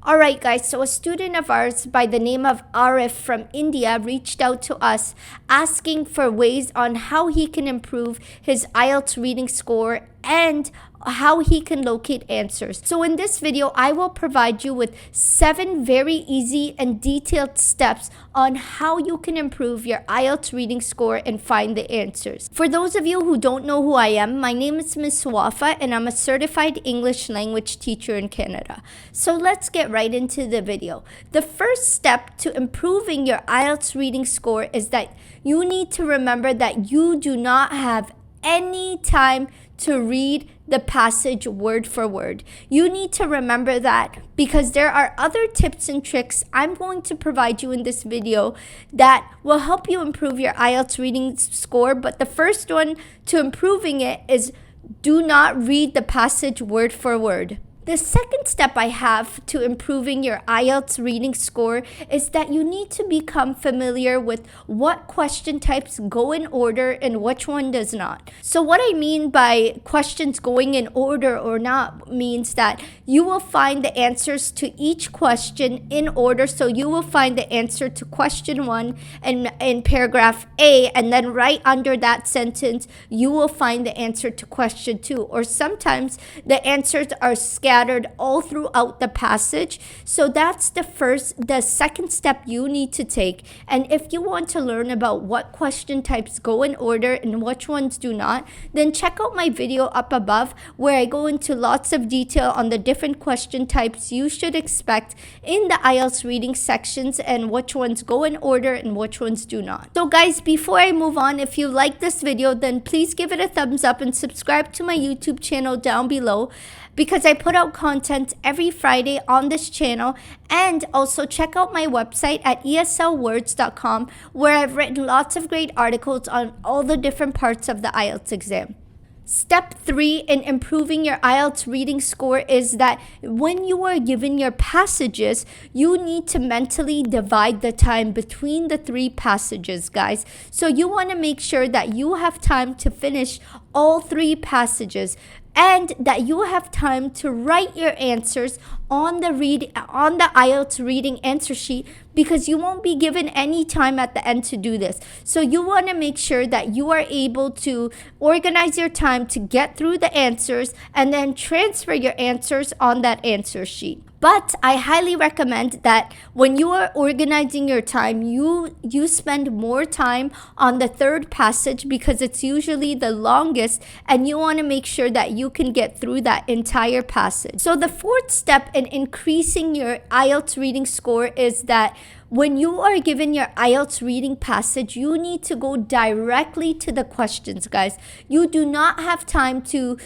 Alright guys, so a student of ours by the name of Arif from India reached out to us asking for ways on how he can improve his IELTS reading score and how he can locate answers. So in this video, I will provide you with 7 very easy and detailed steps on how you can improve your IELTS reading score and find the answers. For those of you who don't know who I am, my name is Ms. Wafa and I'm a certified English language teacher in Canada. So let's get right into the video. The first step to improving your IELTS reading score is that you need to remember that you do not have any time to read the passage word for word. You need to remember that because there are other tips and tricks I'm going to provide you in this video that will help you improve your IELTS reading score. But the first one to improving it is do not read the passage word for word. The second step I have to improving your IELTS reading score is that you need to become familiar with what question types go in order and which one does not. So what I mean by questions going in order or not means that you will find the answers to each question in order. So you will find the answer to question 1 in paragraph A, and then right under that sentence, you will find the answer to question 2. Or sometimes the answers are scattered all throughout the passage. So that's the second step you need to take. And if you want to learn about what question types go in order and which ones do not, then check out my video up above where I go into lots of detail on the different question types you should expect in the IELTS reading sections and which ones go in order and which ones do not. So guys, before I move on, if you like this video, then please give it a thumbs up and subscribe to my YouTube channel down below, because I put out content every Friday on this channel. And also check out my website at eslwords.com where I've written lots of great articles on all the different parts of the IELTS exam. Step 3 in improving your IELTS reading score is that when you are given your passages, you need to mentally divide the time between the 3 passages, guys. So you want to make sure that you have time to finish all 3 passages and that you have time to write your answers on the IELTS reading answer sheet, because you won't be given any time at the end to do this. So you want to make sure that you are able to organize your time to get through the answers and then transfer your answers on that answer sheet. But I highly recommend that when you are organizing your time, you spend more time on the 3rd passage because it's usually the longest, and you want to make sure that you can get through that entire passage. So the 4th step in increasing your IELTS reading score is that when you are given your IELTS reading passage, you need to go directly to the questions, guys. You do not have time to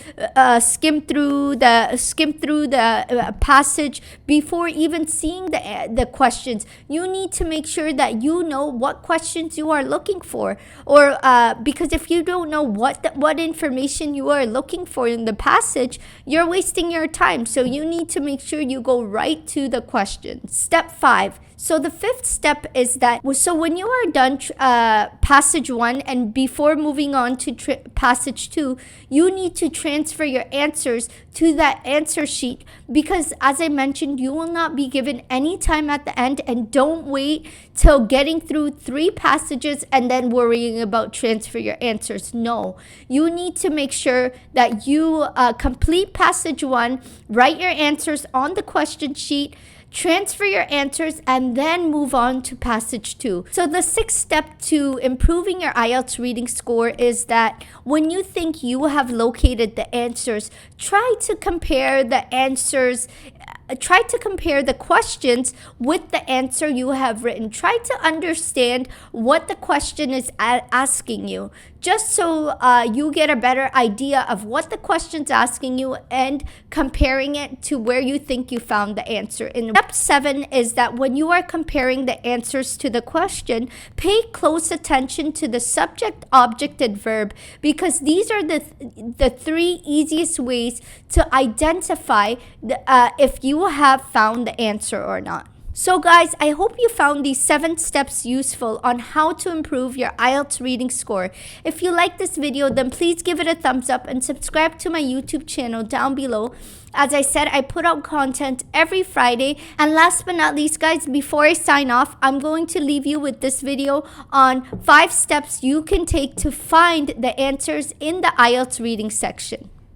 skim through the passage before even seeing the questions. You need to make sure that you know what questions you are looking for, or because if you don't know what information you are looking for in the passage, you're wasting your time. So you need to make sure you go right to the questions. Step 5. So the 5th step is that, so when you are done passage 1 and before moving on to passage 2, you need to transfer your answers to that answer sheet, because as I mentioned, you will not be given any time at the end. And don't wait till getting through 3 passages and then worrying about transfer your answers. No, you need to make sure that you complete passage 1, write your answers on the question sheet, transfer your answers, and then move on to passage 2. So the 6th step to improving your IELTS reading score is that when you think you have located the answers, try to compare the questions with the answer you have written. Try to understand what the question is asking you, just so you get a better idea of what the question's asking you and comparing it to where you think you found the answer. And step 7 is that when you are comparing the answers to the question, pay close attention to the subject, object, and verb, because these are the 3 easiest ways to identify if you have found the answer or not. So guys, I hope you found these 7 steps useful on how to improve your IELTS reading score. If you like this video, then please give it a thumbs up and subscribe to my YouTube channel down below. As I said, I put out content every Friday. And last but not least guys, before I sign off, I'm going to leave you with this video on 5 steps you can take to find the answers in the IELTS reading section.